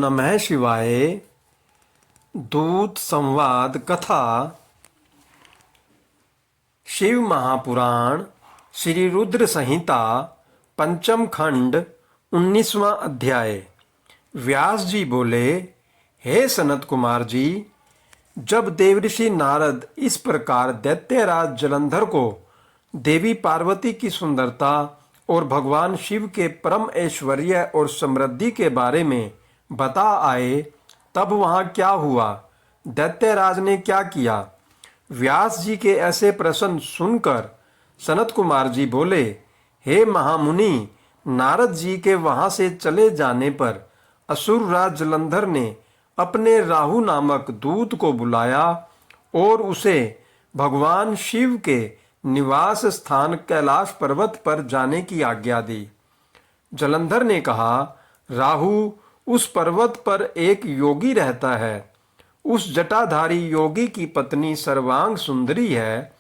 नमः शिवाय। दूत संवाद कथा। शिव महापुराण श्री रुद्र संहिता पंचम खंड 19वां अध्याय। व्यास जी बोले, हे सनत कुमार जी, जब देवऋषि नारद इस प्रकार दैत्यराज जलंधर को देवी पार्वती की सुंदरता और भगवान शिव के परम ऐश्वर्य और समृद्धि के बारे में बता आए, तब वहां क्या हुआ, दैत्यराज ने क्या किया। व्यास जी के ऐसे प्रश्न सुनकर सनत कुमार जी बोले, हे महामुनि, नारद जी के वहां से चले जाने पर असुर राज जलंधर ने अपने राहु नामक दूत को बुलाया और उसे भगवान शिव के निवास स्थान कैलाश पर्वत पर जाने की आज्ञा दी। जलंधर ने कहा, राहु, उस पर्वत पर एक योगी रहता है। उस जटाधारी योगी की पत्नी सर्वांग सुंदरी है।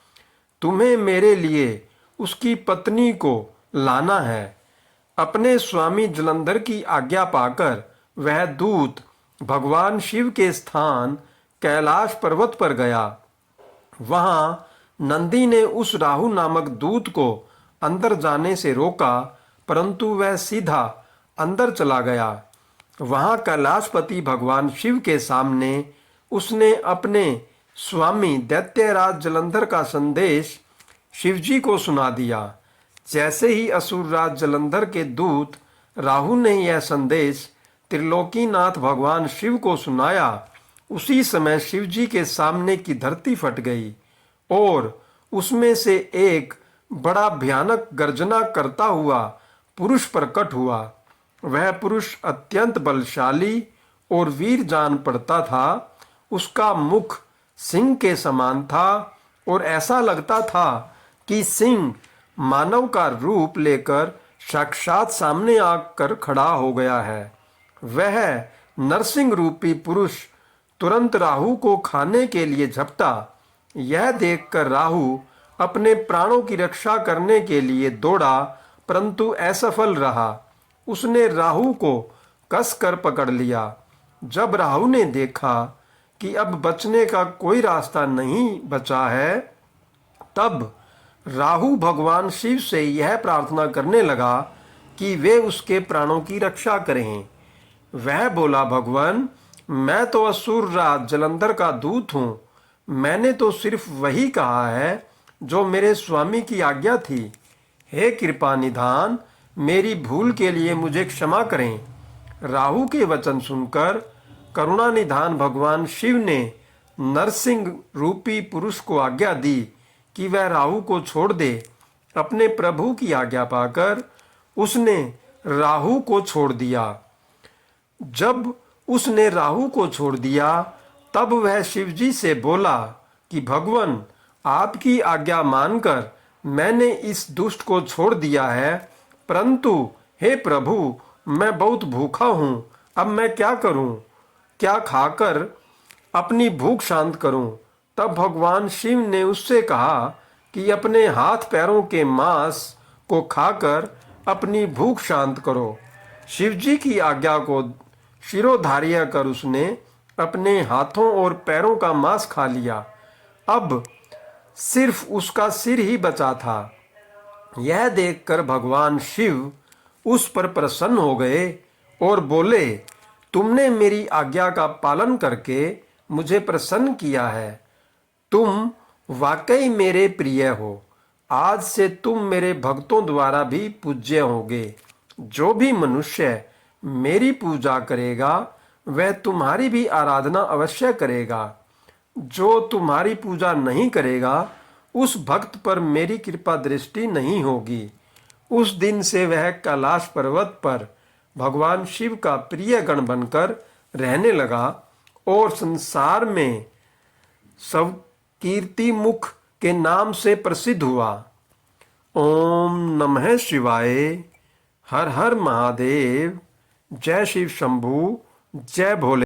तुम्हें मेरे लिए उसकी पत्नी को लाना है। अपने स्वामी जलंधर की आज्ञा पाकर वह दूत भगवान शिव के स्थान कैलाश पर्वत पर गया। वहां नंदी ने उस राहु नामक दूत को अंदर जाने से रोका, परंतु वह सीधा अंदर चला गया। वहां कैलाशपति भगवान शिव के सामने उसने अपने स्वामी दैत्यराज जलंधर का संदेश शिवजी को सुना दिया। जैसे ही असुरराज जलंधर के दूत राहु ने यह संदेश त्रिलोकीनाथ भगवान शिव को सुनाया, उसी समय शिवजी के सामने की धरती फट गई और उसमें से एक बड़ा भयानक गर्जना करता हुआ पुरुष प्रकट हुआ। वह पुरुष अत्यंत बलशाली और वीर जान पड़ता था। उसका मुख सिंह के समान था और ऐसा लगता था कि सिंह मानव का रूप लेकर साक्षात सामने आकर खड़ा हो गया है। वह नरसिंह रूपी पुरुष तुरंत राहु को खाने के लिए झपटा। यह देखकर राहु अपने प्राणों की रक्षा करने के लिए दौड़ा, परंतु असफल रहा। उसने राहु को कसकर पकड़ लिया। जब राहु ने देखा कि अब बचने का कोई रास्ता नहीं बचा है, तब राहु भगवान शिव से यह प्रार्थना करने लगा कि वे उसके प्राणों की रक्षा करें। वह बोला, भगवान, मैं तो असुर राज जलंधर का दूत हूँ। मैंने तो सिर्फ वही कहा है जो मेरे स्वामी की आज्ञा थी। हे कृपा निधान, मेरी भूल के लिए मुझे क्षमा करें। राहु के वचन सुनकर करुणा निधान भगवान शिव ने नरसिंह रूपी पुरुष को आज्ञा दी कि वह राहु को छोड़ दे। अपने प्रभु की आज्ञा पाकर उसने राहु को छोड़ दिया। जब उसने राहु को छोड़ दिया, तब वह शिवजी से बोला कि भगवान, आपकी आज्ञा मानकर मैंने इस दुष्ट को छोड़ दिया है, परंतु हे प्रभु, मैं बहुत भूखा हूँ। अब मैं क्या करूँ? क्या खाकर अपनी भूख शांत करूँ? तब भगवान शिव ने उससे कहा कि अपने हाथ पैरों के मांस को खाकर अपनी भूख शांत करो। शिवजी की आज्ञा को शिरोधार्य कर उसने अपने हाथों और पैरों का मांस खा लिया। अब सिर्फ उसका सिर ही बचा था। यह देखकर भगवान शिव उस पर प्रसन्न हो गए और बोले, तुमने मेरी आज्ञा का पालन करके मुझे प्रसन्न किया है। तुम वाकई मेरे प्रिय हो। आज से तुम मेरे भक्तों द्वारा भी पूज्य होगे। जो भी मनुष्य मेरी पूजा करेगा, वह तुम्हारी भी आराधना अवश्य करेगा। जो तुम्हारी पूजा नहीं करेगा, उस भक्त पर मेरी कृपा दृष्टि नहीं होगी। उस दिन से वह कैलाश पर्वत पर भगवान शिव का प्रिय गण बनकर रहने लगा और संसार में सब कीर्ति मुख के नाम से प्रसिद्ध हुआ। ओम नमः शिवाय। हर हर महादेव। जय शिव शंभू। जय भोले।